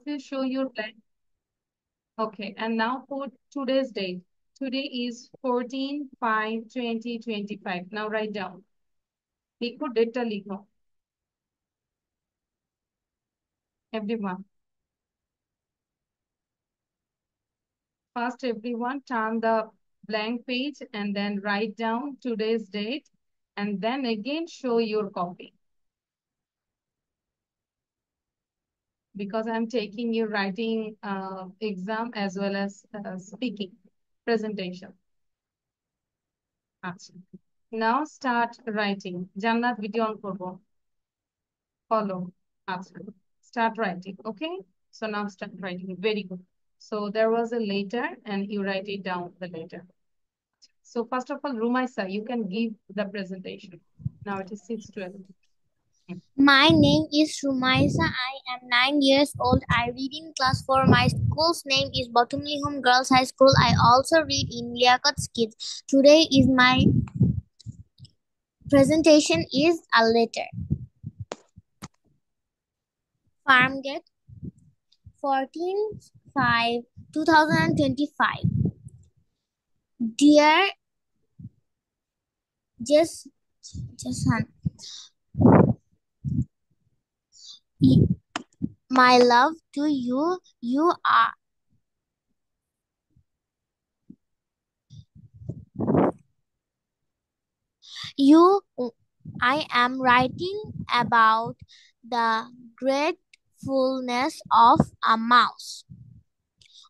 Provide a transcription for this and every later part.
you show your blank. Okay, and now for today's date. Today is 14/5/2025. Now write down. Likho, data likho. Everyone. First, everyone turn the blank page and then write down today's date and then again show your copy. Because I'm taking your writing exam as well as speaking presentation. Now start writing. Jannat video on korbo. Follow. Start writing. Okay. So now start writing. Very good. So there was a letter and you write it down the letter. So first of all, Rumaisa, you can give the presentation. Now it is 6:12. My name is Rumaisa. I am 9 years old. I read in class 4. My school's name is Bottomley Girls High School. I also read in Liaquat's Kids. Today is my presentation is a letter. Farmgate, 14/5/2025. Dear Jason, my love to you. I am writing about the gratefulness of a mouse.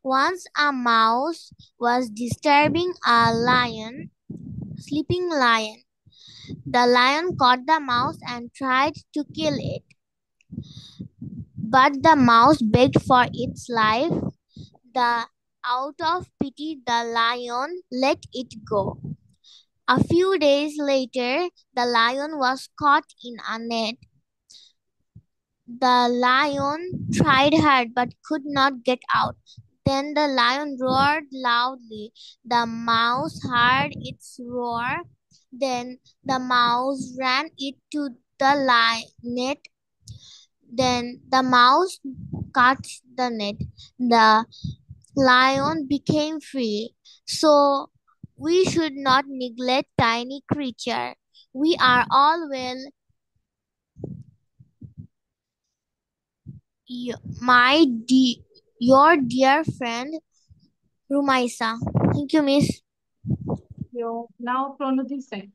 Once a mouse was disturbing a sleeping lion. The lion caught the mouse and tried to kill it. But the mouse begged for its life. Out of pity, the lion let it go. A few days later, the lion was caught in a net. The lion tried hard but could not get out. Then the lion roared loudly. The mouse heard its roar. Then the mouse ran it to the net. Then the mouse cut the net. The lion became free. So we should not neglect tiny creature. We are all well. Your dear friend Rumaisa. Thank you, Miss. Now Pranati say.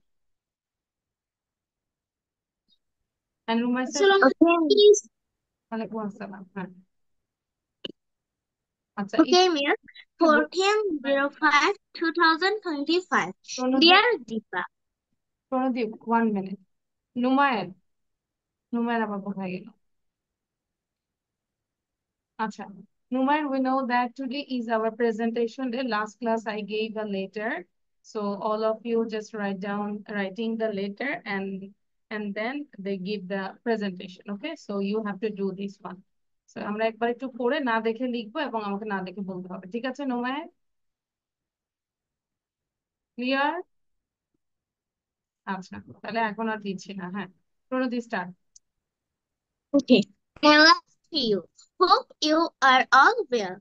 And Rumaisa. Okay, Miss. 14/05/2025. Dear Deepa. Pranati, 1 minute. Numayan আবার কোথায় গেল? আচ্ছা, Numayan, we know that today is our presentation day. Last class I gave a letter. So all of you just writing the letter and then they give the presentation. Okay, so you have to do this one. So আমরা একবার একটু পড়ে না দেখে লিখবো এবং আমাকে না দেখে বলতে হবে। ঠিক আছে Numayan? Clear? আচ্ছা, তাহলে এখন আর দিচ্ছি না। হ্যাঁ, Pranati start. Okay. My love to you. Hope you are all well.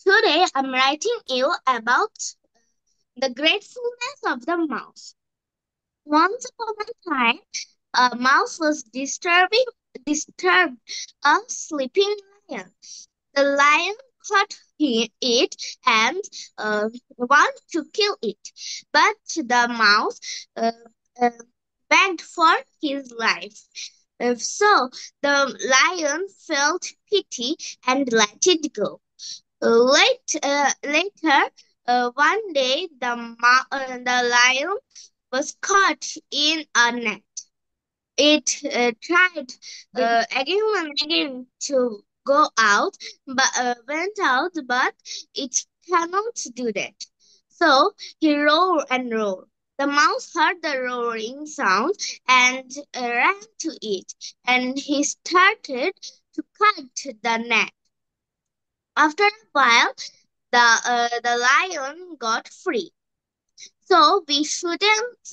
Today I'm writing you about the gratefulness of the mouse. Once upon a time, a mouse was disturbed a sleeping lion. The lion caught it and wanted to kill it, but the mouse begged for his life. So the lion felt pity and let it go. Later, one day, the lion was caught in a net. It tried again and again to go out, went out, but it cannot do that. So he roared and roared. The mouse heard the roaring sound and ran to it, and he started to cut the net. After a while, the lion got free. So we shouldn't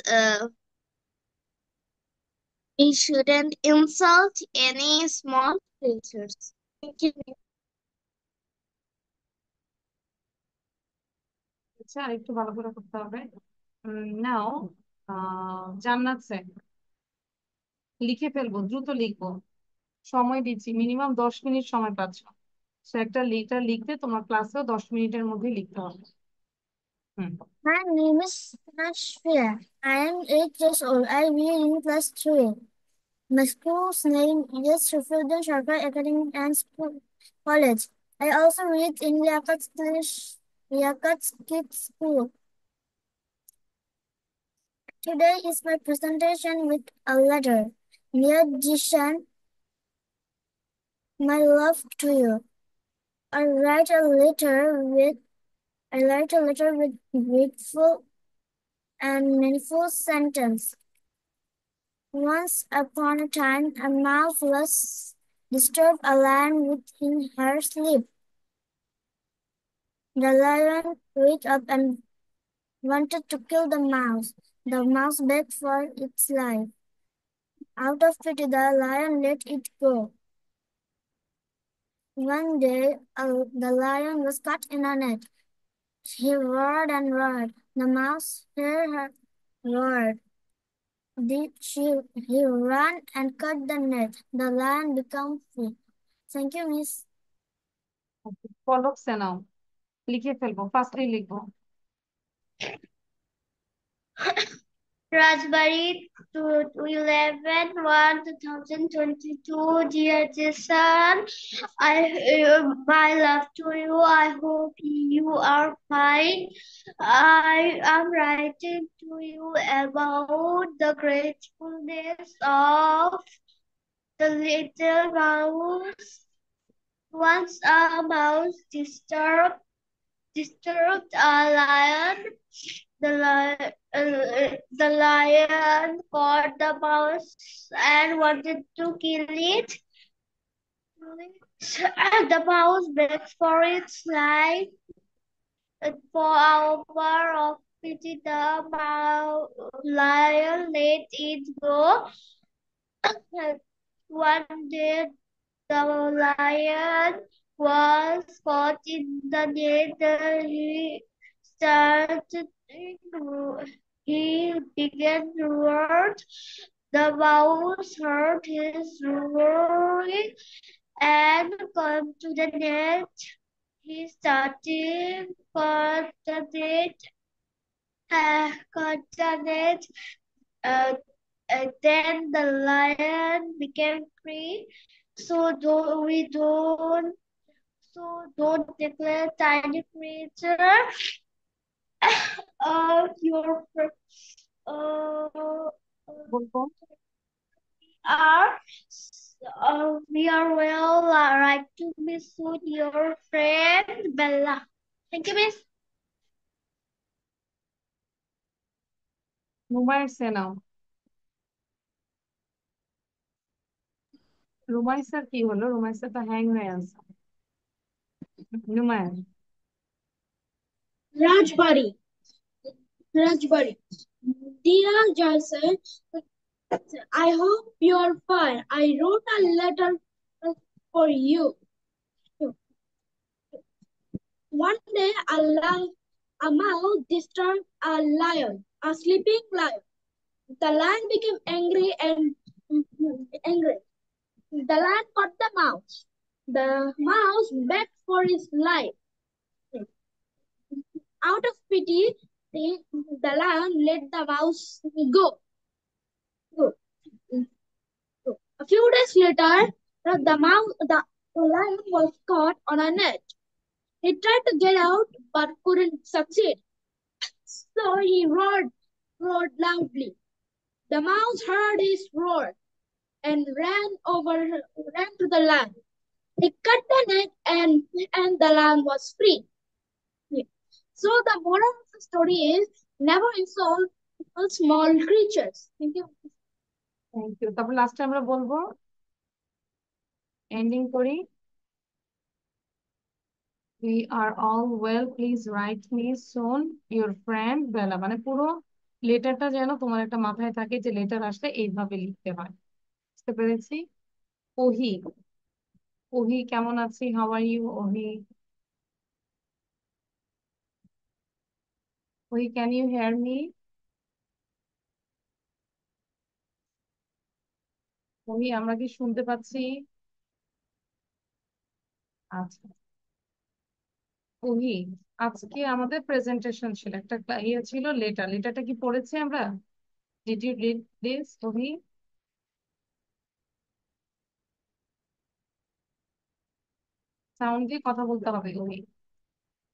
insult any small creatures. Thank you. আচ্ছা, আর একটু ভালো করে করতে হবে। নাও, জান্নাত sir, লিখে ফেলবো, দ্রুত লিখবো, সময় দিচ্ছি, মিনিমাম 10 মিনিট সময় পাচ্ছ। সো একটা লেটার লিখতে তোমার ক্লাসেও 10 মিনিটের মধ্যে লিখতে হবে। হুম। My name is Nashvia. I am 8 years old. I read in class 3. My school's name is Sheffield Sharper Academy and School College. I also read in Liaquat Kids School. Today is my presentation with a letter. Dear Jishan, my love to you. I write a letter with grateful and meaningful sentence. Once upon a time, a mouse was disturbed a lion within her sleep. The lion waked up and wanted to kill the mouse. The mouse begged for its life. Out of pity, the lion let it go. One day, the lion was caught in a net. He roared and roared. The mouse heard her roar. He ran and cut the net. The lion became free. Thank you, Miss. পলক সেনাও, লিখে ফেলবো, firstly লিখবো। Rajbari to 11/1/2022. Dear Jason, my love to you. I hope you are fine. I am writing to you about the gratefulness of the little mouse. Once a mouse disturbed a lion. The lion caught the mouse and wanted to kill it. The mouse begged for its life. For our of pity, the lion let it go. One day, the lion was caught in the net. Started he began to roar. The mouse heard his roaring and came to the net. He started cut the net, cut the net. Uh, then the lion became free. So don't declare tiny creature. Your বলবো are we are well right to miss with your friend Bella. Thank you, Miss. Numair সেনাও। Rumai sir কি হলো? Rumai sir তো hang হয়ে আছে। Numair. Rajbari. Rajbari. Dear Jason, I hope you're fine. I wrote a letter for you. One day, a mouse disturbed a lion, a sleeping lion. The lion became angry and angry. The lion caught the mouse. The mouse begged for his life. Out of pity, the lion let the mouse go. Go. A few days later, the lion was caught on a net. He tried to get out but couldn't succeed. So he roared loudly. The mouse heard his roar and ran to the lion. He cut the net and the lion was free. So the moral of the story is never insult small creatures. Thank you. Thank you. তারপর লাস্টে আমরা বলবো, ending করি, we are all well, please write me soon, your friend বেলা। মানে পুরো লেটারটা যেন তোমার একটা মাথায় থাকে যে লেটার আসলে এইভাবে লিখতে হয়। বুঝতে পেরেছি? ওহি, ওহি কেমন আছি? হাউ আর ইউ ওহি? ওই ক্যান ইউ হেয়ার মি? ওই আমরা কি শুনতে পাচ্ছি? আচ্ছা। ওই আজকে আমাদের প্রেজেন্টেশন ছিল, একটা ইয়ে ছিল, লেটারটা কি পড়েছি আমরা? ডিড ইউ রিড দিস ওহি? সাউন্ড দিয়ে কথা বলতে হবে ওহি।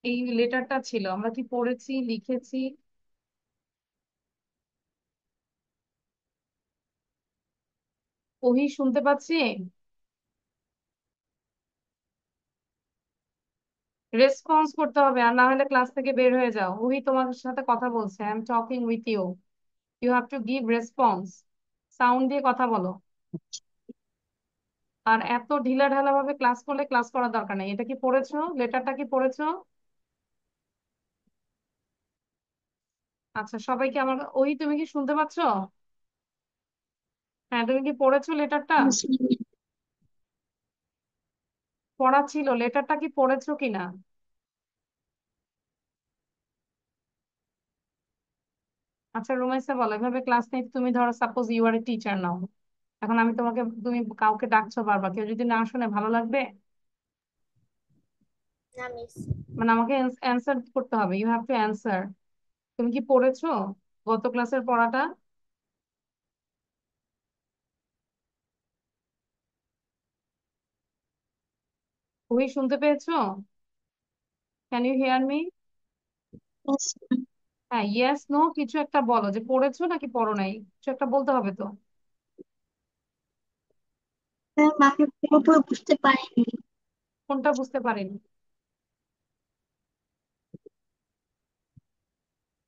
এই লেটারটা ছিল, আমরা কি পড়েছি, লিখেছি? ওহি শুনতে পাচ্ছি? রেসপন্স করতে হবে, আর না হলে ক্লাস থেকে বের হয়ে যাও। ওহি তোমার সাথে কথা বলছে, I am talking with you, you have to give response. Sound দিয়ে কথা বলো। আর এত ঢিলা ঢালা ভাবে ক্লাস করলে ক্লাস করার দরকার নেই। এটা কি পড়েছো? লেটারটা কি পড়েছো? আচ্ছা, সবাইকে আমার ওই, তুমি কি শুনতে পাচ্ছো? হ্যাঁ, তুমি কি পড়েছো লেটারটা? Yes, ma'am. পড়া ছিল, লেটারটা কি পড়েছো কিনা? আচ্ছা রুমাইসা বলো, এভাবে ক্লাস নিতে, তুমি ধরো suppose you are a teacher now, এখন আমি তোমাকে, তুমি কাউকে ডাকছো বারবার, কেউ যদি না শুনে ভালো লাগবে? না মিস। মানে আমাকে অ্যান্সার করতে হবে, ইউ হ্যাভ টু অ্যান্সার। তুমি কি পড়েছো গত ক্লাসের পড়াটা? তুমি শুনতে পেয়েছো? Can you hear me? Yes, ma'am. হ্যাঁ, ইয়েস নো কিছু একটা বলো, যে পড়েছো নাকি পড়ো নাই, কিছু একটা বলতে হবে তো। Ma'am, আমি পুরোপুরি বুঝতে পারিনি। কোনটা বুঝতে পারিনি?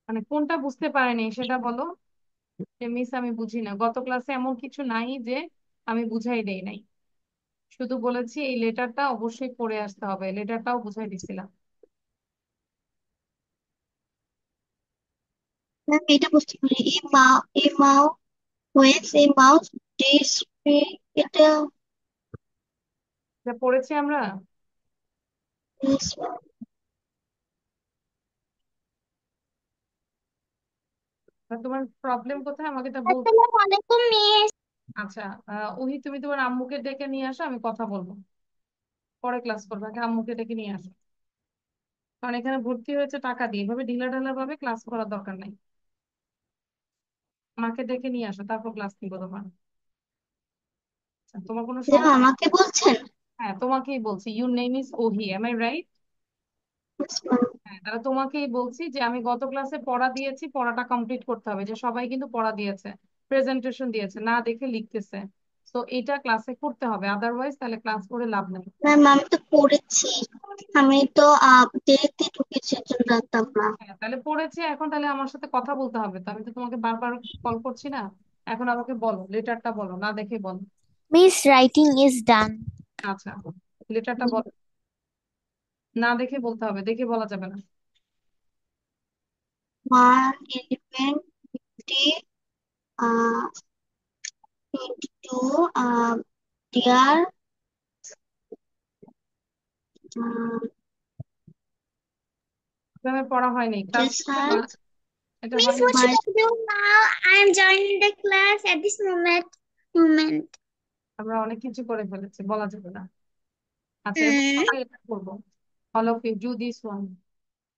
মানে কোনটা বুঝতে পারেনি সেটা বলো। যে মিস আমি বুঝি না, গত ক্লাসে এমন কিছু নাই যে আমি বুঝাই দেই নাই, শুধু বলেছি এই লেটারটা অবশ্যই পড়ে আসতে হবে, লেটারটাও বুঝাই দিছিলাম। ম্যাম, এটা বুঝতে পারি। এই মাও ওয়েস এই মাউস ডিস এটা। যা পড়েছি আমরা। Yes, ma'am. তা তোমার প্রবলেম কোথায় আমাকে এটা বল। আসসালামু আলাইকুম মিস। আচ্ছা, ওহি তুমি তোমার আম্মুকে ডেকে নিয়ে আসো, আমি কথা বলবো, পরে ক্লাস করবো, আগে আম্মুকে ডেকে নিয়ে আসো। কারণ এখানে ভর্তি হয়েছে টাকা দিয়ে, এভাবে ঢিলা ঢালা ভাবে ক্লাস করার দরকার নাই। মাকে ডেকে নিয়ে আসো, তারপর ক্লাস নিবো তোমার। আচ্ছা, তোমার কোনো ম্যাম, সমস্যা? আমাকে বলছেন? হ্যাঁ, তোমাকেই বলছি, your name is Ohi, am I right? Yes, ma'am. হ্যাঁ, তাহলে তোমাকেই বলছি যে আমি গত ক্লাসে পড়া দিয়েছি, পড়াটা কমপ্লিট করতে হবে, যে সবাই কিন্তু পড়া দিয়েছে, প্রেজেন্টেশন দিয়েছে, না দেখে লিখতেছে। তো এটা ক্লাসে করতে হবে, আদারওয়াইজ তাহলে ক্লাস করে লাভ নেই। ম্যাম, আমি তো পড়েছি। আমি তো দেরিতে ঢুকেছি, এর জন্য জানতাম না। হ্যাঁ, তাহলে পড়েছে, এখন তাহলে আমার সাথে কথা বলতে হবে তো, আমি তো তোমাকে বারবার কল করছি না। এখন আমাকে বলো, লেটারটা বলো, না দেখে বলো। Miss writing is done. আচ্ছা, লেটারটা বলো, না দেখে বলতে হবে, দেখে বলা যাবে না। 1 11 22 dear এভাবে পড়া হয়নি, ক্লাস করতে sir. এটা Miss, হয়নি। what should I do now? I am joining the class at this moment. আমরা অনেক কিছু করে ফেলেছি, বলা যাবে না। আচ্ছা, এবার Hmm. আমরা এটা করবো, all of you do this one.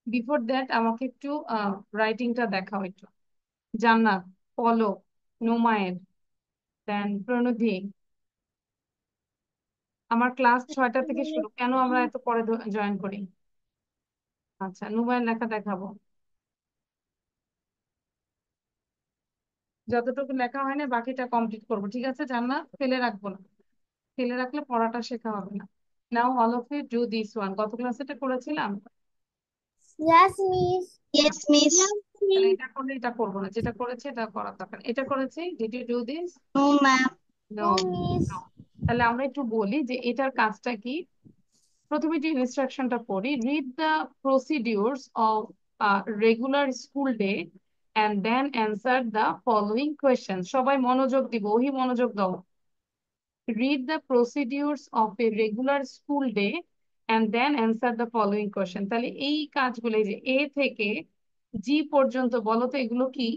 Before that আমাকে একটু রাইটিংটা দেখাও একটু। জান্নাত, পলক, নোমায়ের, দেন প্রণধি। আমার ক্লাস 6টা থেকে শুরু, কেন আমরা এত পরে জয়েন করি? আচ্ছা, নোমায়ের লেখা দেখাবো, যতটুকু লেখা হয় না বাকিটা কমপ্লিট করবো, ঠিক আছে? জান্নাত ফেলে রাখবো না, ফেলে রাখলে পড়াটা শেখা হবে না। Now all of you do this one, গত ক্লাসে এটা করেছিলাম। Yes, miss. Yes, miss. Yes, তাহলে miss. এটা করলে এটা করবো না, যেটা করেছে এটা করার দরকার, এটা করেছি, did you do this? No, ma'am. No. No, miss. তাহলে আমরা একটু বলি যে এটার কাজটা কি। প্রথমে যে ইনস্ট্রাকশনটা পড়ি, read the procedures of regular school day and then answer the following question. সবাই মনোযোগ দিব, ওহি মনোযোগ দাও। Read the procedures of a regular school day and then answer the following question. তাহলে এই কাজগুলো, এই যে এ থেকে জি পর্যন্ত বলো তো এগুলো কি?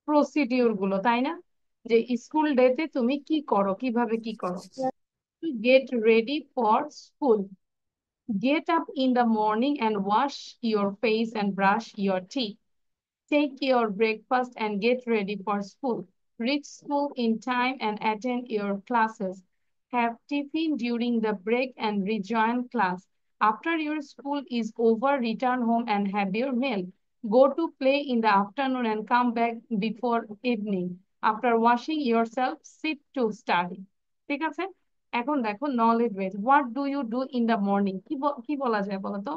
প্রসিডিউর গুলো, তাই না? যে স্কুল ডেতে তুমি কি করো, কিভাবে কি করো। Get ready for school, get up in the morning and wash your face and brush your teeth. Take your breakfast and get ready for school. Reach school in time and attend your classes. Have tiffin during the break and rejoin class. After your school is over, return home and have your meal. Go to play in the afternoon and come back before evening. After washing yourself, sit to study. ঠিক আছে? এখন দেখো knowledge base, what do you do in the morning, কি বলা যায় বলো তো?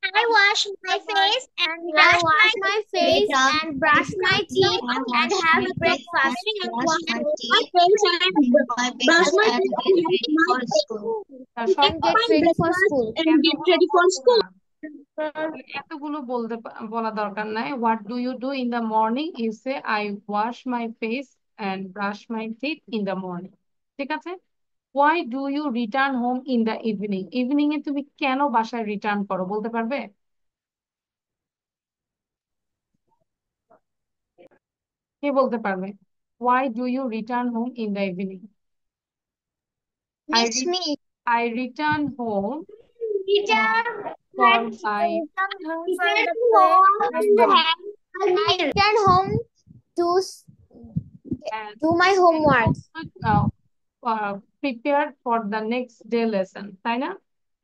I wash my face and I brush wash my my teeth. face and brush my teeth and have breakfast. And wash my face and brush my teeth And get ready for school. and get ready for school. এতগুলো বলা দরকার নাই। What do you do in the morning, you say I wash my face and brush my teeth in the morning. ঠিক আছে? Why do you return home in the evening, evening এ তুমি কেন বাসায় রিটার্ন করো বলতে পারবে? কে বলতে পারবে? Why do you return home in the evening? Miss me. I return home Teacher, for let's my Return home from prepare the for play and I return home to and do my homework. Prepare for the next day lesson, তাই না?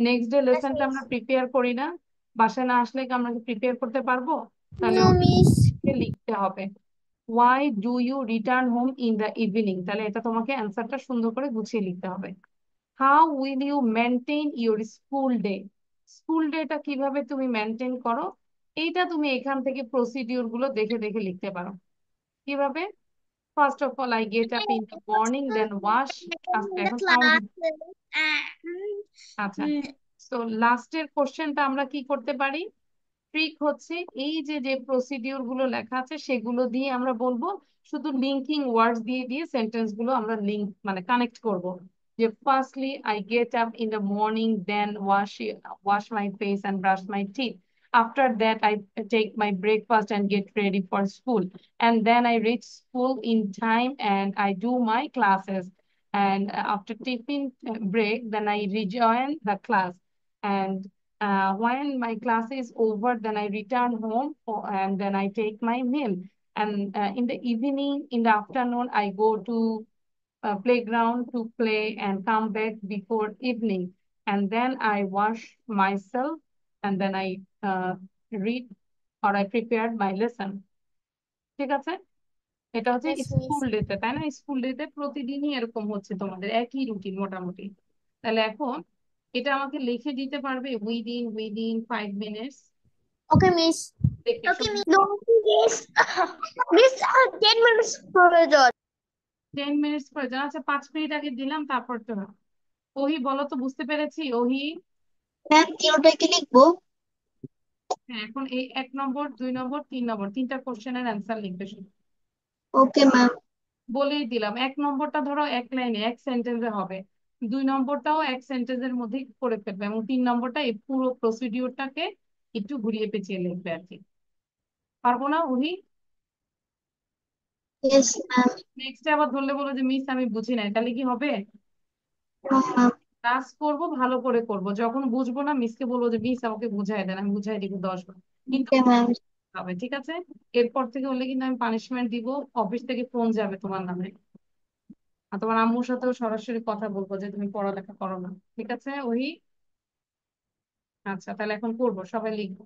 Next day Yes, লেসনটা miss. আমরা prepare করি না? বাসায় না আসলে কি আমরা প্রিপেয়ার করতে পারবো? তাহলে No, miss. ওকে লিখতে হবে, why do you return home in the evening. তাহলে এটা তোমাকে অ্যান্সারটা সুন্দর করে গুছিয়ে লিখতে হবে। How will you maintain your school day, school ডেটা কিভাবে তুমি মেনটেন করো, এইটা তুমি এখান থেকে প্রসিডিউর গুলো দেখে দেখে লিখতে পারো। কিভাবে? First of all, I get up in the morning, then wash. আস্তে, the এখন সাউন্ড। class. আচ্ছা, তো লাস্টের কোশ্চেনটা আমরা কি করতে পারি? ট্রিক হচ্ছে এই যে যে প্রসিডিউর গুলো লেখা আছে সেগুলো দিয়ে আমরা বলবো, শুধু লিঙ্কিং ওয়ার্ডস দিয়ে দিয়ে সেন্টেন্স গুলো আমরা লিঙ্ক মানে কানেক্ট করব। যে firstly I get up in the morning, then wash my face and brush my teeth, after that I take my breakfast and get ready for school, and then I reach school in time and I do my classes, and after tiffin break then I rejoin the class, and when my class is over, then I return home and then I take my meal. And in the evening, in the afternoon, I go to playground to play and come back before evening. And then I wash myself and then I read or I prepared my lesson. ঠিক আছে? এটা হচ্ছে Yes, miss. School ডেতে, তাই না? School ডেতে প্রতিদিনই এরকম হচ্ছে, তোমাদের একই রুটিন মোটামুটি। তাহলে এখন এটা আমাকে লিখে দিতে পারবে উইদিন 5 মিনিটস? Okay, miss. দেখে Okay, শুনে। no, miss. Miss, 10 minutes প্রয়োজন। 10 মিনিটস করে জানা, আচ্ছা 5 মিনিট আগে দিলাম, তারপর তো না। ওহি বলো তো, বুঝতে পেরেছি ওহি? ম্যাম ওটা কি লিখবো? হ্যাঁ, এখন এই 1 নম্বর 2 নম্বর 3 নম্বর তিনটা কোশ্চেনের অ্যান্সার লিখবে শুধু। Okay ma'am. বলেই দিলাম, 1 নম্বরটা ধরো এক লাইনে এক সেন্টেন্সে হবে, 2 নম্বরটাও এক সেন্টেন্সের মধ্যে করে ফেলবে, এবং 3 নম্বরটা এই পুরো প্রসিডিওরটাকে একটু ঘুরিয়ে পেঁচিয়ে লিখবে আর কি। পারবো না ওহি? Yes ma'am. নেক্সট আবার ধরলে বলো যে মিস আমি বুঝি নাই, তাহলে কি হবে? No ma'am. ক্লাস করব, ভালো করে করব, যখন বুঝবো না মিসকে বলবো যে মিস আমাকে বুঝাই দেন, আমি বুঝাই দিব 10 বার, কিন্তু ওকে ম্যাম। হবে, ঠিক আছে? এরপর থেকে হলে কিন্তু আমি পানিশমেন্ট দিব, অফিস থেকে ফোন যাবে তোমার নামে, আর তোমার আম্মুর সাথেও সরাসরি কথা বলবো যে তুমি পড়ালেখা করো না। ঠিক আছে ওই? আচ্ছা, তাহলে এখন করবো, সবাই লিখবো।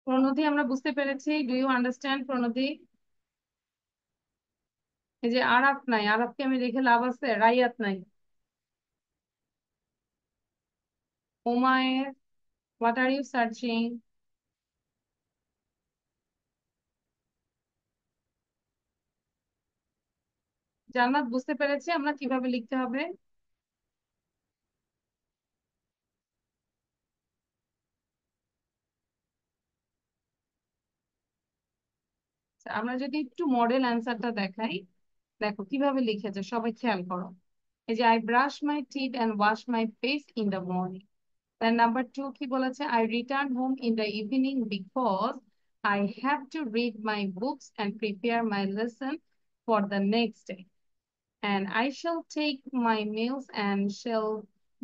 প্রণতি, আমরা বুঝতে পেরেছি। ডু ইউ আন্ডারস্ট্যান্ড প্রণতি? এই যে আরাফ নাই, আরাফকে আমি রেখে লাভ আছে? রাইয়াত নাই, ওমায়ের, হোয়াট আর ইউ সার্চিং? জান্নাত, বুঝতে পেরেছি আমরা কিভাবে লিখতে হবে? আমরা যদি একটু মডেল অ্যান্সারটা দেখাই, দেখো কিভাবে লিখেছে, সবাই খেয়াল করো। এই যে I brush my teeth and wash my face in the morning. Then number two কি বলেছে, I return home in the evening because I have to read my books and prepare my lesson for the next day. And I shall take my meals and shall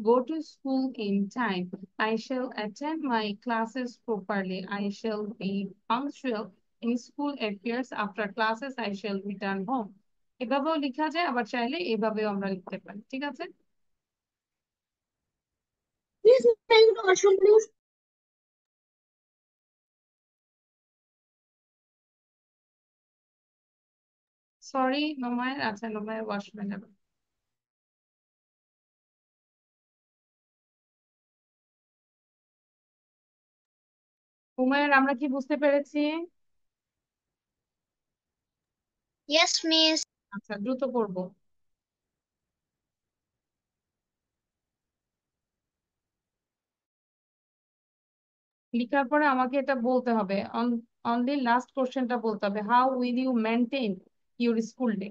go to school in time. I shall attend my classes properly. I shall be punctual in school affairs. After classes, I shall return home. এভাবেও লেখা যায়, আবার চাইলে এভাবেও আমরা লিখতে পারি। ঠিক আছে? Please make the question, please. Sorry Numair, আচ্ছা নোমায়ের ওয়াশম্যান। উমায়ের, আমরা কি বুঝতে পেরেছি? Yes, miss. আচ্ছা, দ্রুত পড়বো। লিখার পরে আমাকে এটা বলতে হবে, অনলি লাস্ট কোশ্চেনটা বলতে হবে, how will you maintain your school day.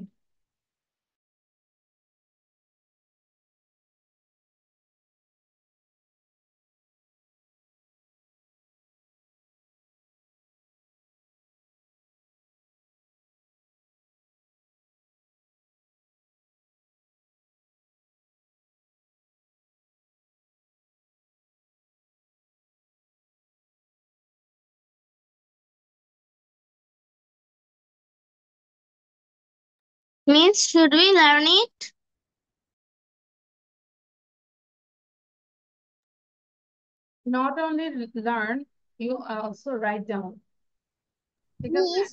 Means should we learn it? Not only learn, you also write down. ঠিক আছে? Miss,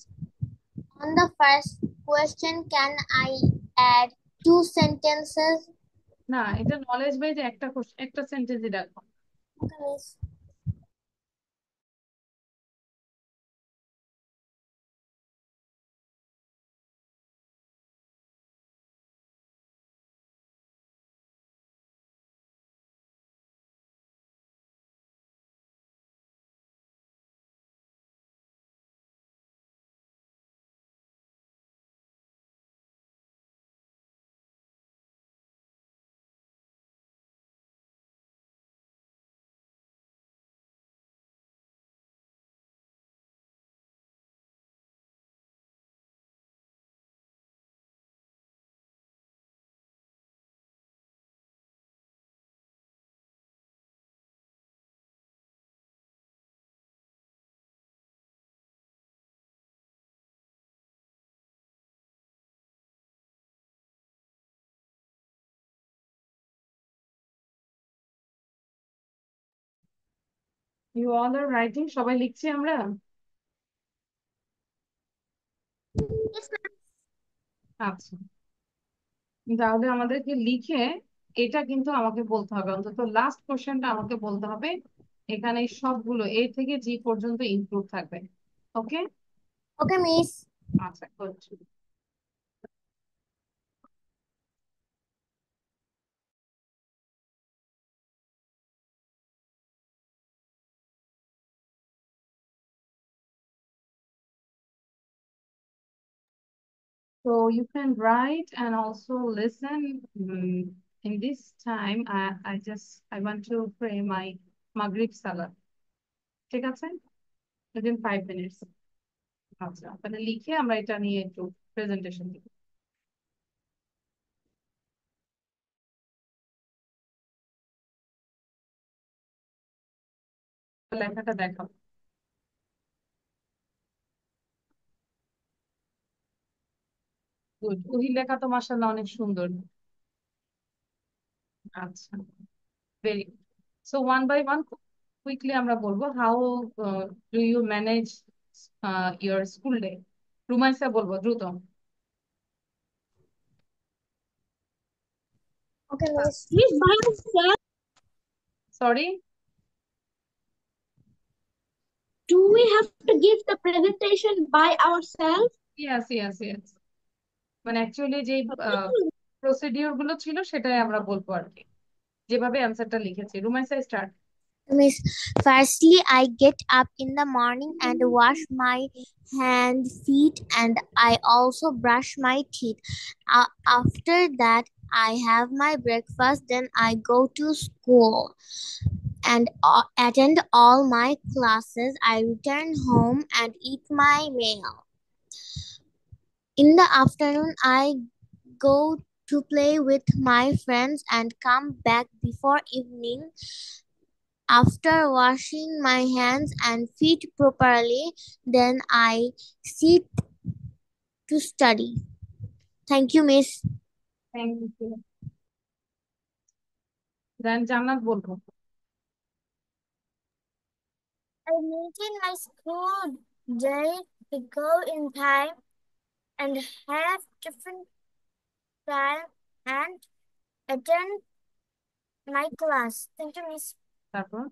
on the first question, can I add two sentences? না, এটা knowledge base, একটা সেন্টেন্সই রাখো। Okay, miss. You all are writing, সবাই লিখছি আমরা। Yes, ma'am. আচ্ছা, তাহলে আমাদেরকে লিখে এটা কিন্তু আমাকে বলতে হবে, অন্তত লাস্ট কোশ্চেনটা আমাকে বলতে হবে। এখানে সবগুলো এ থেকে জি পর্যন্ত ইনক্লুড থাকবে। ওকে? Okay, miss. আচ্ছা, good. So you can write and also listen. In this time, I want to pray my Maghrib Salah. ঠিক আছে? Within 5 minutes. আচ্ছা, তাহলে লিখে আমরা এটা নিয়ে একটু প্রেজেন্টেশন দিব। লেখাটা দেখাও। গুড, ওই লেখা তো মাশাআল্লাহ অনেক সুন্দর। আচ্ছা, very good. So one by one quickly আমরা বলবো, how do you manage your school day. Rumaisa বলবো দ্রুত। Okay, miss. Miss, by ourselves, sorry. do we have to give the presentation by ourselves? Yes yes yes, মানে actually যে procedure গুলো ছিল সেটাই আমরা বলবো আর কি, যেভাবে অ্যান্সারটা লিখেছি। Rumaisa start. Miss, firstly, I get up in the morning and wash my hands, feet, and I also brush my teeth. After that, I have my breakfast. Then I go to school and attend all my classes. I return home and eat my meal. In the afternoon, I go to play with my friends and come back before evening. After washing my hands and feet properly, then I sit to study. Thank you, Miss. Thank you. Then Jannat বলবো। I maintain my school day to go in time and have different time and attend my class. Thank you, Miss. তারপর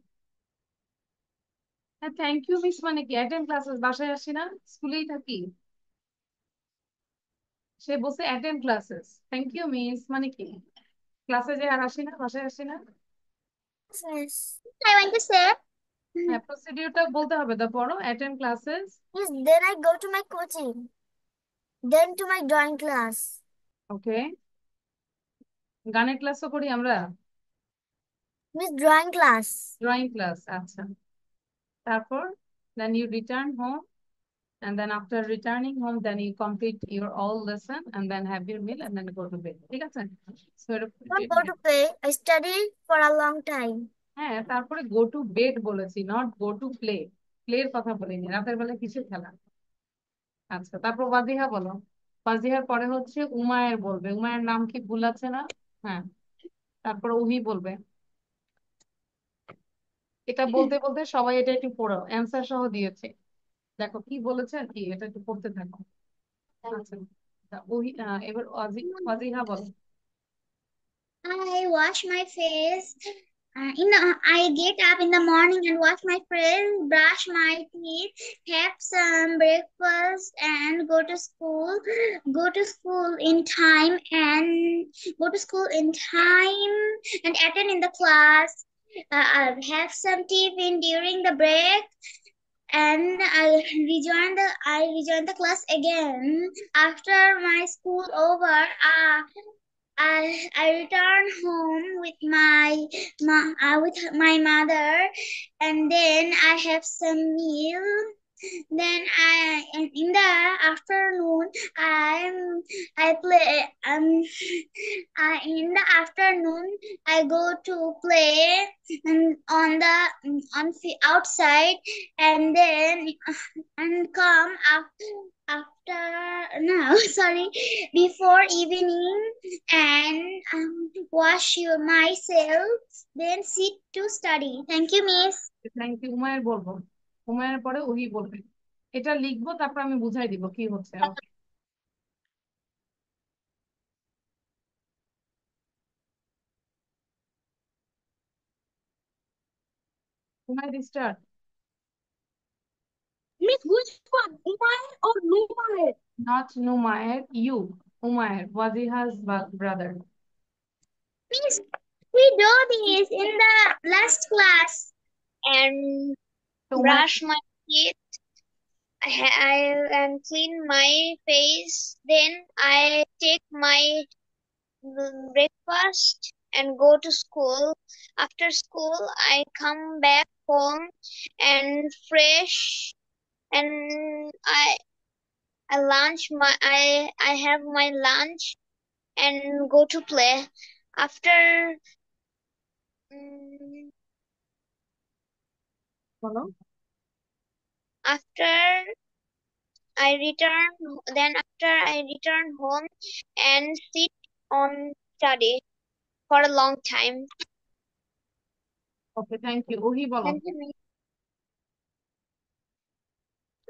হ্যাঁ, thank you miss মানে কি? Attend classes, বাসায় আসি না, স্কুলেই থাকি। সে বলছে attend classes, thank you miss মানে কি? ক্লাসে যে আর আসি না, বাসায় আসি না। Miss, I want to say, হ্যাঁ, প্রসিডিউরটা বলতে হবে, তো পড়ো attend classes. Miss, then I go to my coaching, then to my drawing class. ওকে, গানের ক্লাসও করি আমরা। Miss, drawing class. Drawing class, আচ্ছা। তারপর then you return home, and then after returning home then you complete your all lesson and then have your meal and then go to bed, ঠিক আছে? So Not go to play. I study for a long time. হ্যাঁ, তারপরে go to bed বলেছি, not go to play. প্লের কথা বলিনি, রাতের বেলা কিসের খেলা। আচ্ছা, তারপর ওয়াজিহা বলো। ওয়াজিহার পরে হচ্ছে উমায়ের বলবে। উমায়ের নাম কি ভুল আছে না? হ্যাঁ, তারপর ওহি বলবে। এটা বলতে বলতে সবাই এটা একটু পড়ো, অ্যান্সার সহ দিয়েছে। দেখো কি বলেছে আর কি, এটা একটু পড়তে থাকো। আচ্ছা, ওহি এবার ওয়াজিহা বলো। I wash my face. I get up in the morning and wash my face, brush my teeth, have some breakfast, and go to school. Go to school in time and go to school in time and attend in the class. Have some tiffin during the break, and I rejoin the class again after my school over. I return home with my mother, and then I have some meal. Then and in the afternoon I play in the afternoon I go to play on outside, and then and come after no sorry before evening, and wash myself, then sit to study. Thank you, Miss. Thank you. Umair বলবো, উমায়ের পরে ওহি বলবে। এটা লিখবো, তারপর আমি বুঝাই দিব কি হচ্ছে। Okay, Umair start. Miss, which one? Umair or Numair? Not Numair, you Umair, Wajiha's brother. Miss, we do this in the last class. And তো Umair brush my teeth. I and clean my face. Then I take my breakfast and go to school. After school, I come back home and fresh, and I lunch my I have my lunch and go to play. After mm, বলো। after after I return home and sit on study for a long time. Okay, thank you. Ohi বলো। Thank you, Miss.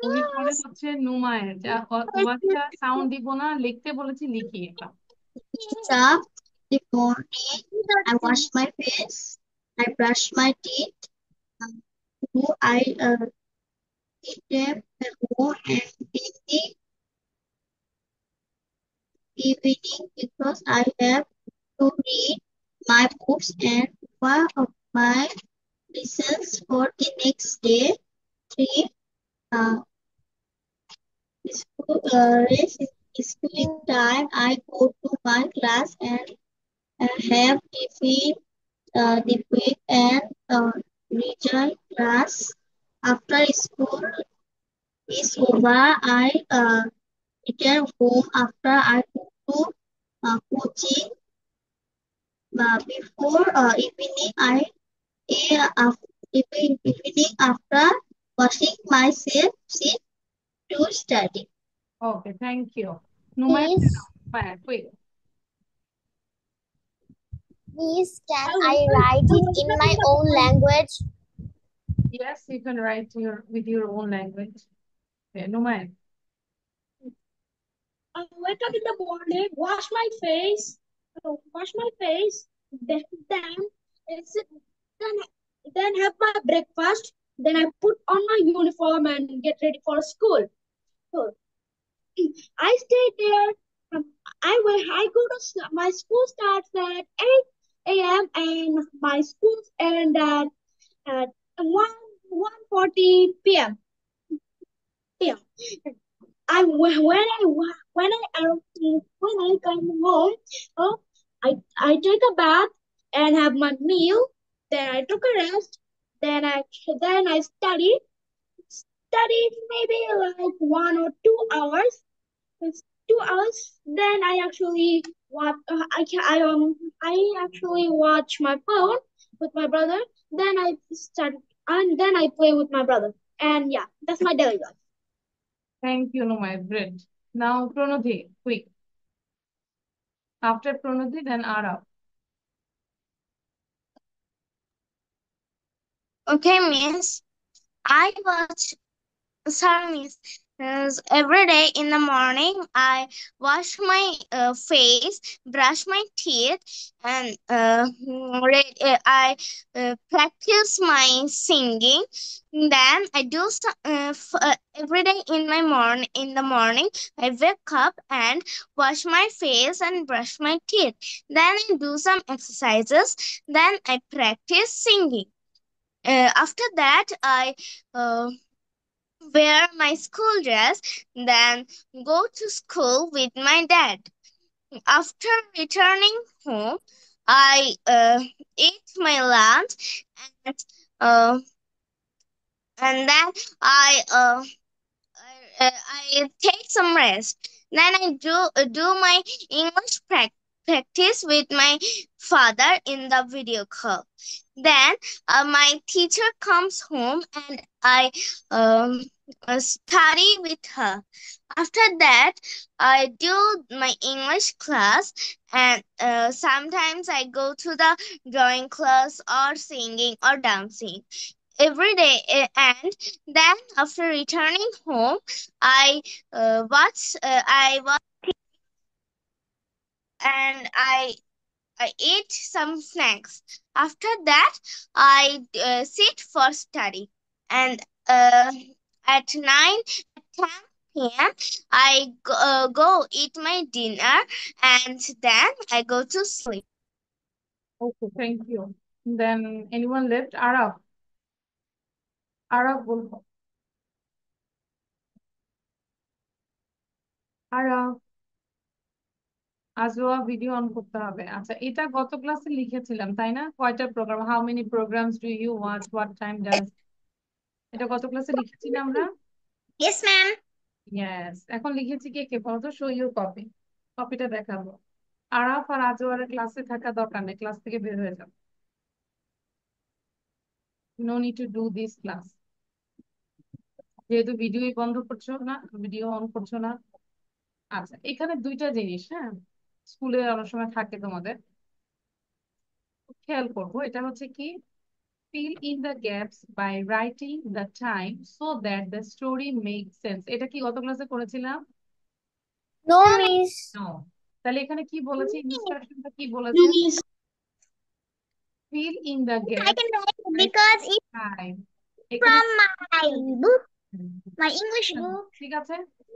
ওহি পরে হচ্ছে নুমায়ের। যা Wajiha sound দিব না, লিখতে বলেছি, লিখি এটা। Up in the morning, I wash my face, I brush my teeth, I eat them and in the evening because I have to read my books and one of my recess for the next day. 3. Rest schooling time. I go to my class and have tiffin the quick and rejoin class. After school is over, I return home after I go to coaching. Before evening, evening after washing myself, sit to study. Okay, thank you. Numair, Miss, quick. Miss, can I write it in my own language? Yes, you can write with your own language. Okay, Numair. I wake up in the morning, wash my face, then it's then then have my breakfast. Then I put on my uniform and get ready for school. So I stay there. I go to my school starts at 8 a.m. and my school end at 1:40 p.m. Yeah. When I come home, uh, I take a bath and have my meal. Then I took a rest. Then I studied maybe like 1 or 2 hours. It's 2 hours. Then I actually watch. I actually watch my phone with my brother. Then I start and then I play with my brother. And yeah, that's my daily life. Thank you, Numair. Great. Now, Pranodhi, quick. After Pranodhi, then Arav. Okay, miss. I watch Sorry, miss. Every day in the morning, I wash my face, brush my teeth, and I practice my singing. Then I do some every day in my morning. In the morning, I wake up and wash my face and brush my teeth. Then I do some exercises. Then I practice singing. After that, I wear my school dress, then go to school with my dad. After returning home, I eat my lunch and uh, then I uh, I take some rest. Then I do my English practice with my father in the video call. Then my teacher comes home and I um, study with her. After that, I do my English class and sometimes I go to the drawing class or singing or dancing every day. And then after returning home, I watch and I eat some snacks. After that, I sit for study. And at 10 p.m., I go eat my dinner and then I go to sleep. Okay, thank you. Then anyone left? Arav. Arav, বলবো। Arav, Ajwa video on করতে হবে। আচ্ছা, এটা গত ক্লাসে লিখেছিলাম, তাই না? কয়টা programme, how many programmes do you watch, what time does, এটা গত ক্লাসে লিখেছি না আমরা? Yes, ma'am. ইয়েস, এখন লিখেছি কে কে বলতো? Show you copy. কপিটা দেখাবো। আরাফ আর আজওয়ারের ক্লাসে থাকা দরকার নেই, ক্লাস থেকে বের হয়ে যাও। No need to do this class. যেহেতু ভিডিওই বন্ধ করছো না, ভিডিও অন করছো না। আচ্ছা, এখানে দুইটা জিনিস, হ্যাঁ, স্কুলে অনেক সময় থাকে তোমাদের, খেয়াল করবো। এটা হচ্ছে কি, fill in the gaps by writing the time so that the story makes sense। এটা কি গত ক্লাসে করেছিলাম? No, Miss. নো। তাহলে এখানে কি বলেছে, ইনস্ট্রাকশনটা কি No, বলেছে? miss. fill in the I gaps can write it by because it's time। এখানে from my book, my English book. ঠিক আছে,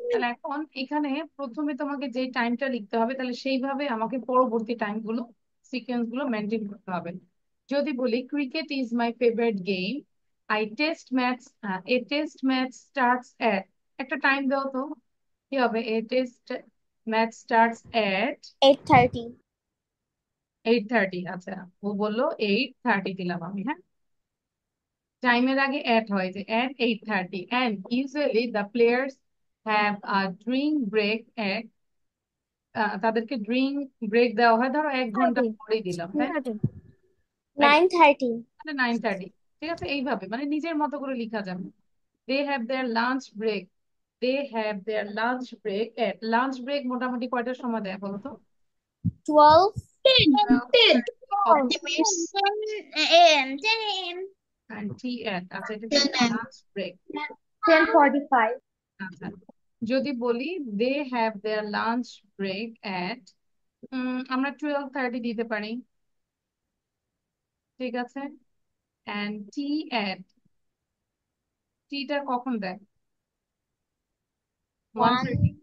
তাহলে এখন এখানে প্রথমে তোমাকে যে টাইমটা লিখতে হবে, তাহলে সেইভাবে আমাকে পরবর্তী টাইম গুলো, সিকোয়েন্স গুলো মেনটেন করতে হবে। যদি বলি cricket is my favourite game, a test match starts at, একটা টাইম দাও তো, কি হবে? A test match starts at 8:30. 8:30। আচ্ছা, ও বললো 8:30 দিলাম আমি, হ্যাঁ। টাইমের আগে এট হয়, যে at 8:30, and usually the players have a drink break at, তাদেরকে ড্রিঙ্ক ব্রেক দেওয়া হয় ধরো 1 ঘন্টা 30. পরেই দিলাম, তাই না? 9:30. 9:30। ঠিক আছে, এইভাবে মানে নিজের মতো করে লেখা যাবে। They have their lunch break, they have their lunch break at, lunch break মোটামুটি কয়টার সময় দেয় বলো তো? 12. 10, 10, 12 minutes. 10 a.m. and tea at, আচ্ছা এটা কি 10 a.m. Lunch break? 10:45. আচ্ছা, যদি বলি they have their lunch break at, আমরা 12:30 দিতে পারি, ঠিক আছে। অ্যান্ড টি এট, টিটা কখন দেয়? 1:30।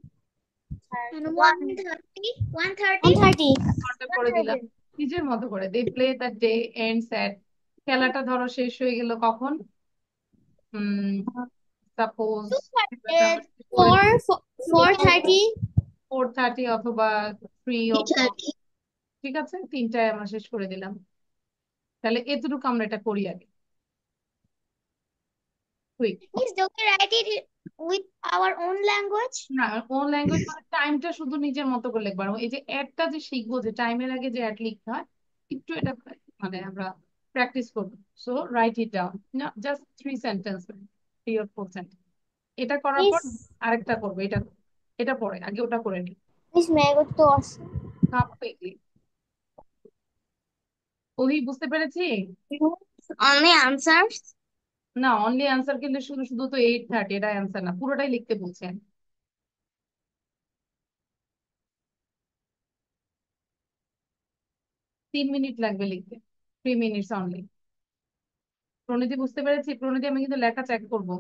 1. And 1. 1:30, 1:30, 1:30. ঘন্টা পরে দিলাম, নিজের মতো করে। They play the day ends at, খেলাটা ধরো শেষ হয়ে গেল কখন? সাপোজ 4. 4:30. 4:30 অথবা 3 o'clock। 3:30. ঠিক আছে, 3টায় আমরা শেষ করে দিলাম। তাহলে এতটুকু আমরা এটা করি আগে, quick. Miss, do we write it with our own language? না, কোন ল্যাঙ্গুয়েজ মানে টাইমটা শুধু নিজের মতো করে লিখবো। আর এই যে অ্যাডটা যে শিখবো, যে টাইমের আগে যে অ্যাড লিখতে হয়, একটু এটা মানে আমরা প্র্যাকটিস করবো। সো রাইট ইট ডাউন, না জাস্ট 3 সেন্টেন্স, 3 or 4 সেন্টেন্স। এটা করার পর Miss, আরেকটা করবো, এটা এটা পরে, আগে ওটা করে নিই। Miss ম্যাগো তো আছে। Completely। ওই বুঝতে পেরেছি। Only answers. না, অনলি অ্যান্সার কিন্তু শুধু শুধু তো 8:30, এটা অ্যান্সার না, পুরোটাই লিখতে বলছেন। 3 মিনিট লাগবে লিখতে, 3 মিনিটস অনলি। প্রণীতি বুঝতে পেরেছি? প্রণীতি আমি কিন্তু লেখা চেক করবো,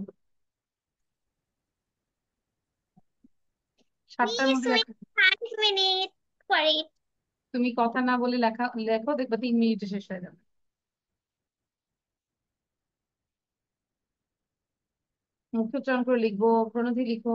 7টার Miss, মধ্যে wait লেখা। 5 minutes for it. তুমি কথা না বলে লেখা লেখো, দেখবে 3 মিনিটে শেষ হয়ে যাবে। মুখ উচ্চারণ করে লিখবো, প্রণীতি লিখো।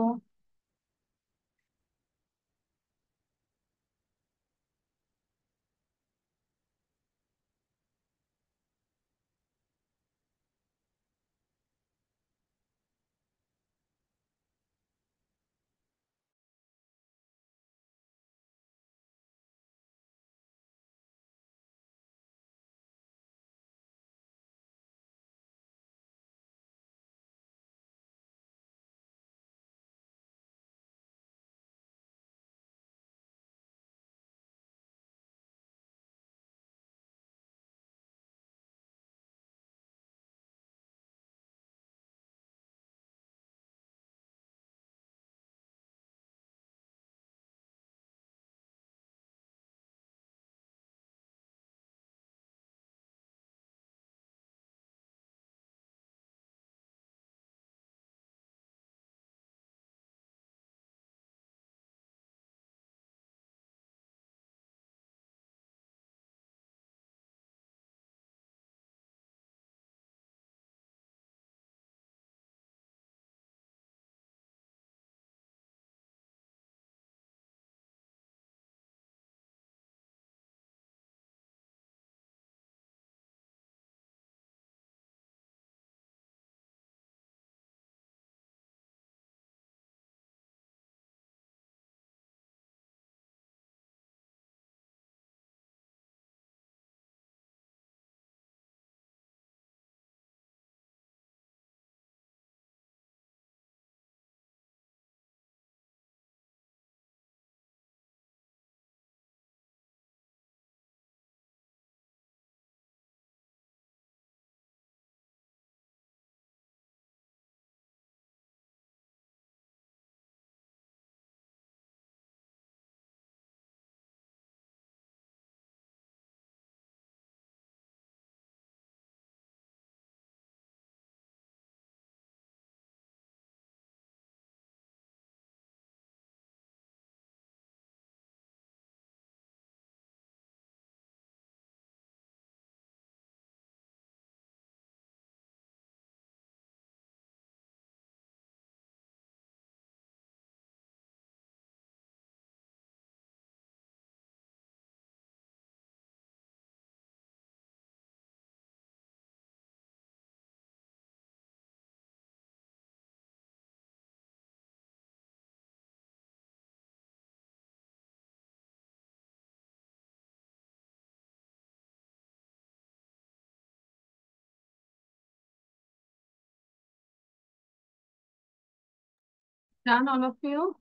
Done, all of you?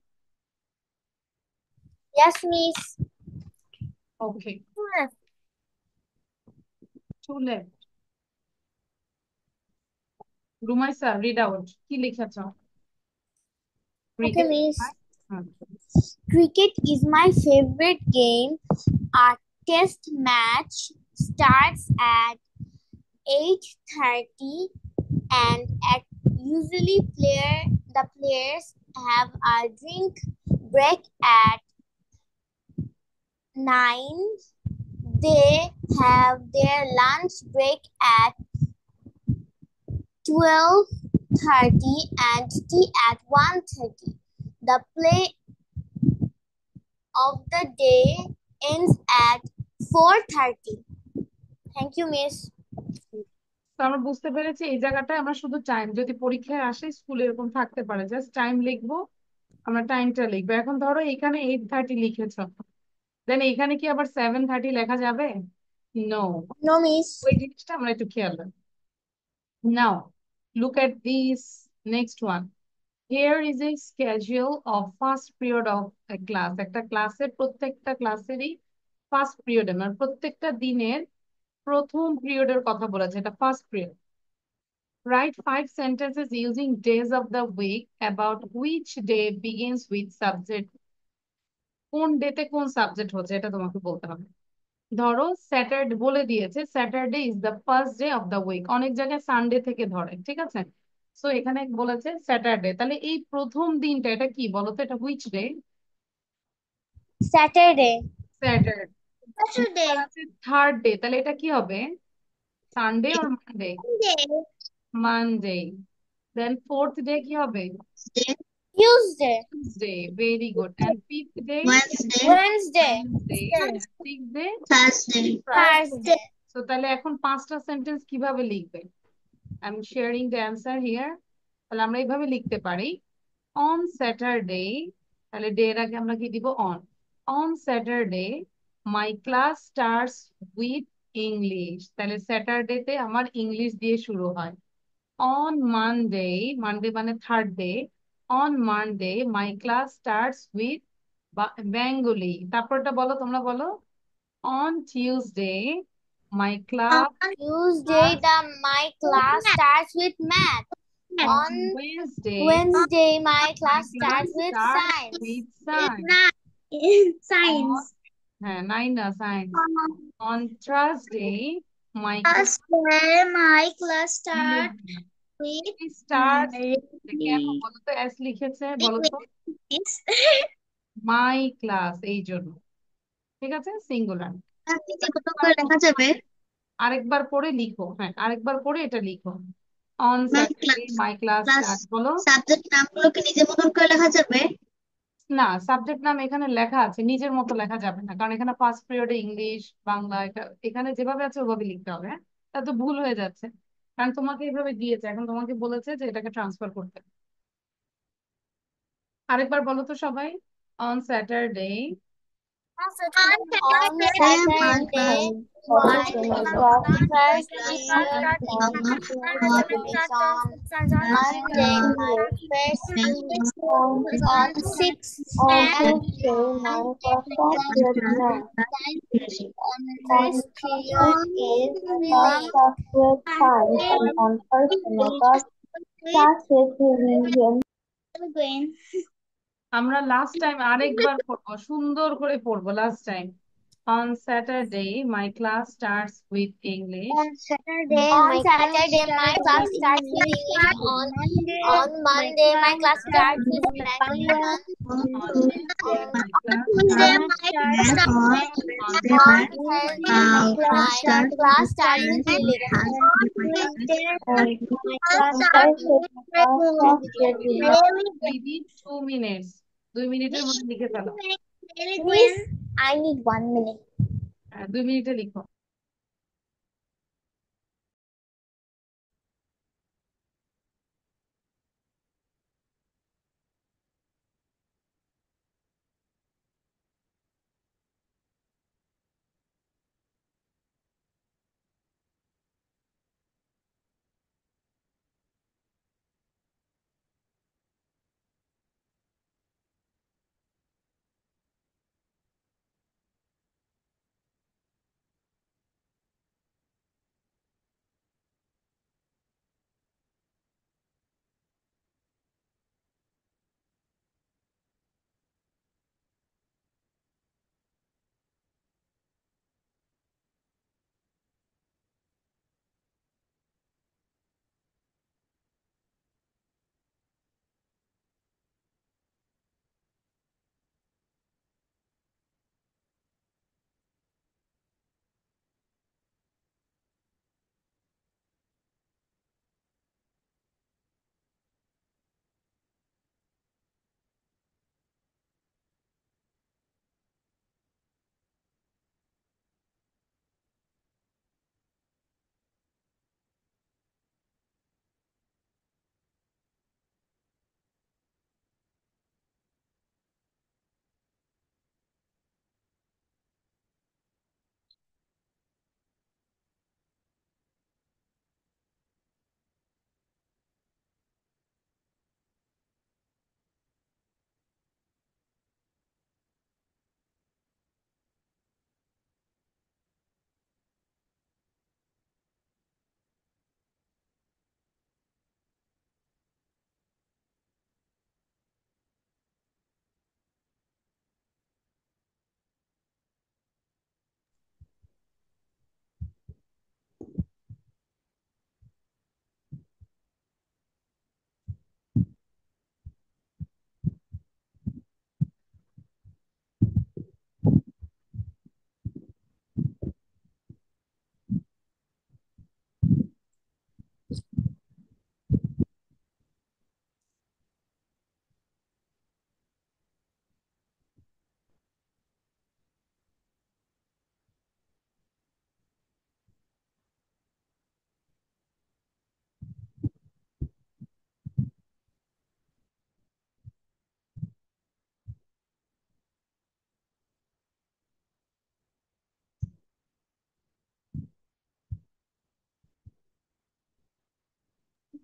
Yes, miss. Okay. Two left. Rumaisa, read out. কি লিখেছ? Okay, Cricket. miss. Hmm. Cricket is my favorite game. Our test match starts at 8:30 and at usually the players have a drink break at 9. They have their lunch break at 12:30 and tea at 1:30. The play of the day ends at 4:30. Thank you, miss. তো আমরা বুঝতে পেরেছি এই জায়গাটায় আমরা শুধু time, যদি পরীক্ষায় আসে স্কুলে এরকম থাকতে পারে, জাস্ট টাইম লিখবো, আমরা টাইমটা লিখবো। এখন ধরো এখানে 8:30 লিখেছ, দেন এখানে কি আবার 7:30 লেখা যাবে? নো। No, miss. ওই জিনিসটা আমরা একটু খেয়াল রাখবো। Now look at this next one. Here is a schedule of first period of a class. একটা ক্লাসের প্রত্যেকটা ক্লাসেরই ফার্স্ট পিরিয়ড, মানে প্রত্যেকটা দিনের প্রথম পিরিয়ডের কথা বলেছে, এটা first period. Write 5 sentences using days of the week about which day begins with subject. কোন ডেতে কোন সাবজেক্ট হচ্ছে এটা তোমাকে বলতে হবে। ধরো স্যাটারডে বলে দিয়েছে, Saturday is the first day of the week, অনেক জায়গায় সানডে থেকে ধরে, ঠিক আছে? সো এখানে বলেছে স্যাটারডে, তাহলে এই প্রথম দিনটা এটা কি বলো তো, এটা which day? Saturday. Saturday. Saturday. Third day, তাহলে এটা কি হবে? Sunday or Monday? Monday. Monday. Then fourth day কি হবে? Tuesday. Tuesday. Very good. And fifth day? Wednesday. Wednesday. Wednesday. Sixth day? Thursday. Thursday. So তাহলে এখন 5টা সেন্টেন্স কিভাবে লিখবে? I am sharing the answer here. তাহলে আমরা এইভাবে লিখতে পারি, অন স্যাটারডে, তাহলে ডে এর আগে আমরা কি দিব? On Saturday my class starts with English, তাহলে স্যাটারডেতে আমার ইংলিশ দিয়ে শুরু হয়। অন মানডে, মানডে মানে third day, on Monday my class starts with Bengali. তারপরটা বলো, তোমরা বলো। On Tuesday my class Tuesday, my class starts with math. on On Wednesday Wednesday, my my class class starts with starts science. with science. Science. হ্যাঁ, 9 না, science. On Thursday my class Thursday, my class start with starts, কেন reading. বলো তো S লিখেছে বলো তো? This. My class, এই জন্য, ঠিক আছে, সিঙ্গুলার। লেখা যাবে আরেকবার পড়ে লিখো, হ্যাঁ আরেকবার পড়ে এটা লিখো। On Saturday my class start, বলো। সাবজেক্ট নামগুলো কি নিজের মতন করে লেখা যাবে? না, সাবজেক্ট নাম এখানে লেখা আছে, নিজের মতো লেখা যাবে না, কারণ এখানে ফার্স্ট পিরিয়ডে ইংলিশ বাংলা, এটা এখানে যেভাবে আছে ওভাবে লিখতে হবে। হ্যাঁ, তা তো ভুল হয়ে যাচ্ছে, কারণ তোমাকে এইভাবে দিয়েছে, এখন তোমাকে বলেছে যে এটাকে ট্রান্সফার করতে। আরেকবার বলো তো সবাই। On Saturday On Saturday, my class first period of English is on Monday. My first period on 6th Saturday, my class starts with math. On first period is starts with science, and on first my class starts with religion. আমরা last time আরেকবার পড়বো, সুন্দর করে পড়বো last time. On Saturday my class starts with English. On Saturday, my class starts with English. On Monday, my class starts with math. On Tuesday On my class Tuesday, starts my class on Thursday, my class starts with religion. within 2 minutes, 2 মিনিটের মধ্যে লিখে ফেলো। Miss, I need 1 minute. 2 মিনিটে লিখো।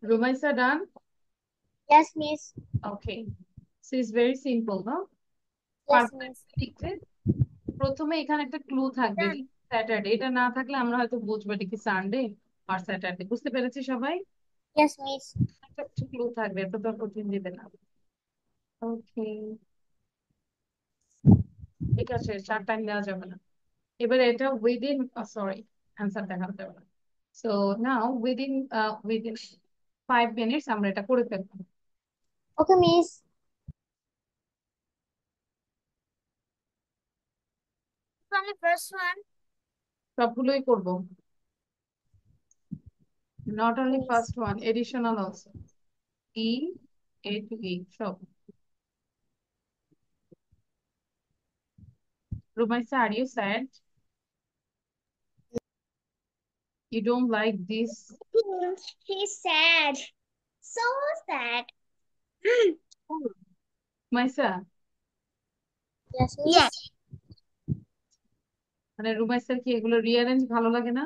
Rumaisa done? Yes, miss. Okay. So it's very simple, no? Yes, পারবে miss. লিখতে? প্রথমে এখানে একটা ক্লু থাকবে Done. স্যাটারডে। এটা না থাকলে আমরা হয়তো বুঝবো এটা কি সানডে আর স্যাটারডে। বুঝতে পেরেছি সবাই? Yes, miss. একটা কিছু ক্লু থাকবে, এটা তো আর কঠিন দিবে না। ওকে, ঠিক আছে, 4 টাইম দেওয়া যাবে না। এবারে এটা উইদিন, সরি, অ্যান্সার দেখাতে হবে না। সো নাও উইদিন 5 মিনিটস আমরা এটা করে ফেলবো। Okay, miss. From the first one. সবগুলোই করব, not only Miss. First one, additional also. E, A to E, সব। Rumaisa, are you sad? You don't like this? He's sad. So sad. Rumaisa, Yes, miss. Yes. মানে রুমাইসার কি এগুলো rearrange ভালো লাগে না?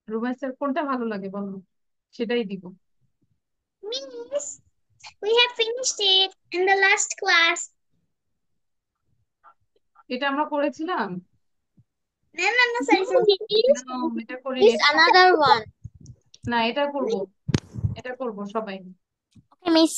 রুমাইসার কোনটা ভালো লাগে বলো, সেটাই দিব। Miss, we have finished it in the last class. এটা আমরা করেছিলাম? No, no, no, sorry, sorry. না, এটা করিনি। Miss, another one. না, এটা করব, এটা করব সবাই। Okay, miss.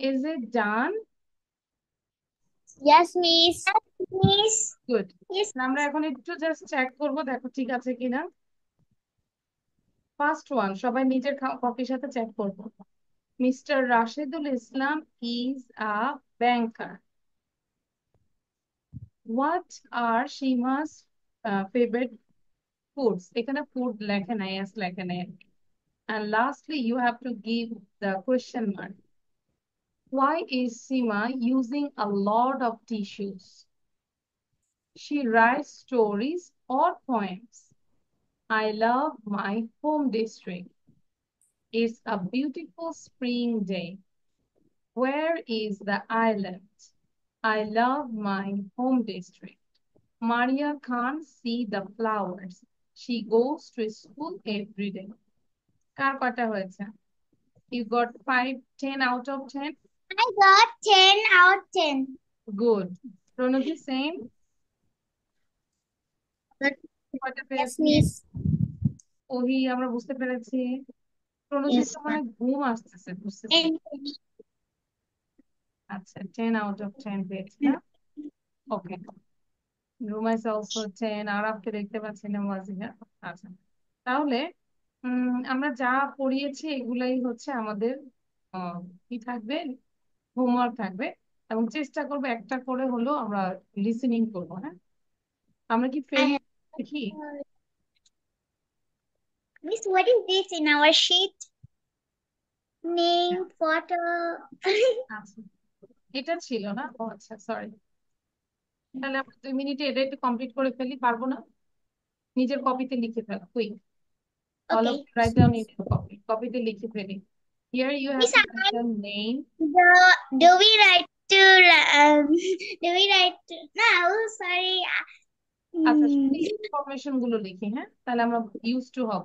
Is it done? Yes, Miss. Miss. Good. Yes. আমরা এখন একটু জাস্ট চেক করবো, দেখো ঠিক আছে কিনা। ফার্স্ট ওয়ান, সবাই নিজের কপির সাথে চেক করবো। Mister Rashedul Islam is a banker. What are Seema's favourite foods? এখানে ফুড লেখে নাই, এস লেখে নাই। And lastly, you have to give the question mark. Why is Sima using a lot of tissues? She writes stories or poems. I love my home district. It's a beautiful spring day. Where is the island? I love my home district. Maria can't see the flowers. She goes to school every day. কার কটা হয়েছে? You got 5, 10 out of 10? I got 10 out of 10. Good. Pranati, same? কয়টা Yes, পেয়েছি? Miss. ওহি আমরা বুঝতে পেরেছি। প্রণজিৎ তো মানে ঘুম আসতেছে, বুঝতেছি। আচ্ছা, 10 out of 10 পেয়েছি না? ওকে। রুমাইস অলসো 10, আরাফকে দেখতে পাচ্ছি না, ওয়াজিহা। আচ্ছা, তাহলে আমরা যা পড়িয়েছি এগুলাই হচ্ছে আমাদের কি থাকবে, হোমওয়ার্ক থাকবে। এবং চেষ্টা করবো একটা করে হলো আমরা লিসেনিং করবো। হ্যাঁ, আমরা কি I ফেরি have. দেখি? Miss, what is this in our sheet? Name, photo. আচ্ছা, এটা ছিল না? ও আচ্ছা, সরি। তাহলে আমরা 2 মিনিটে এটা একটু কমপ্লিট করে ফেলি, পারবো না? নিজের কপিতে লিখে ফেলো, quick. All of Okay. you write down in your copy. Copyতে লিখে ফেলি। Here you have Miss, to write the name. do we write to do we write to, no, sorry. আচ্ছা, Hmm. ইনফরমেশন গুলো লিখি। হ্যাঁ, তাহলে আমরা ইউজ টু হব।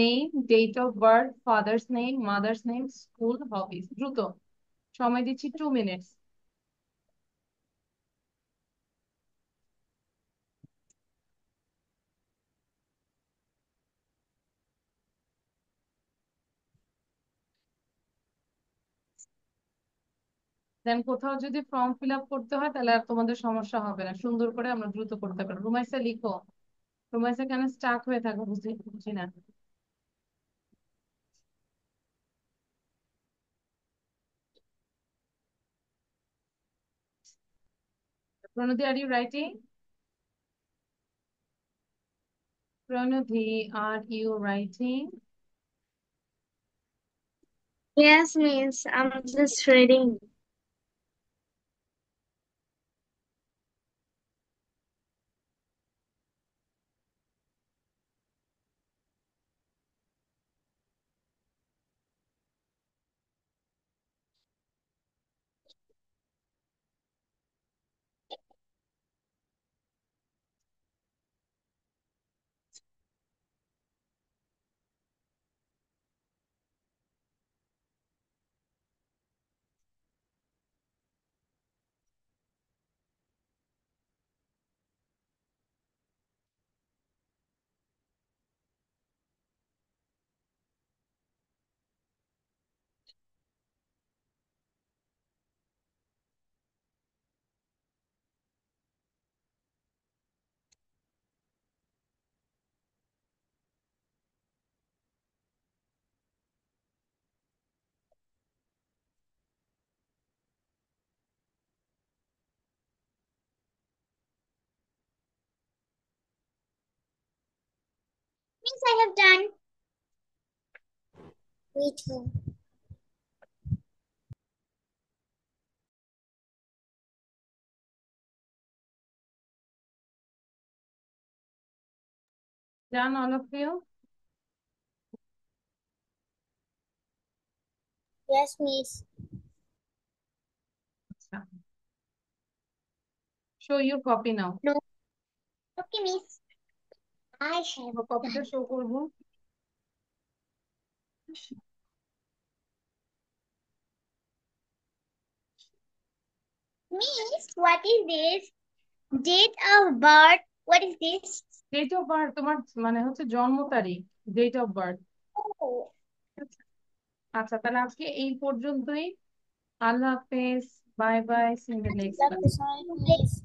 Name, date of birth, father's name, mother's name, school, hobbies. দ্রুত সময় দিচ্ছি, 2 মিনিটস। দেন কোথাও যদি ফর্ম ফিল আপ করতে হয় তাহলে আর তোমাদের সমস্যা হবে না, সুন্দর করে আমরা দ্রুত করতে পারবো। রুমাইসা লিখো। রুমাইসা কেন স্টাক হয়ে থাকো বুঝছি না। Pranati, are you writing? Pranati, are you writing? Yes, Miss, I'm just reading. Miss, I have done. Me too. Done, all of you? Yes, Miss. আচ্ছা, show your copy now. No. Okay, Miss. I have কপিটা done. Show করবো। Miss, what is this? Date of birth. What is this? Date of birth তোমার মানে হচ্ছে জন্ম তারিখ, date of birth. Oh. আচ্ছা, তাহলে আজকে এই পর্যন্তই। Allah Hafiz. Bye bye. See you in the next class. Sorry, miss.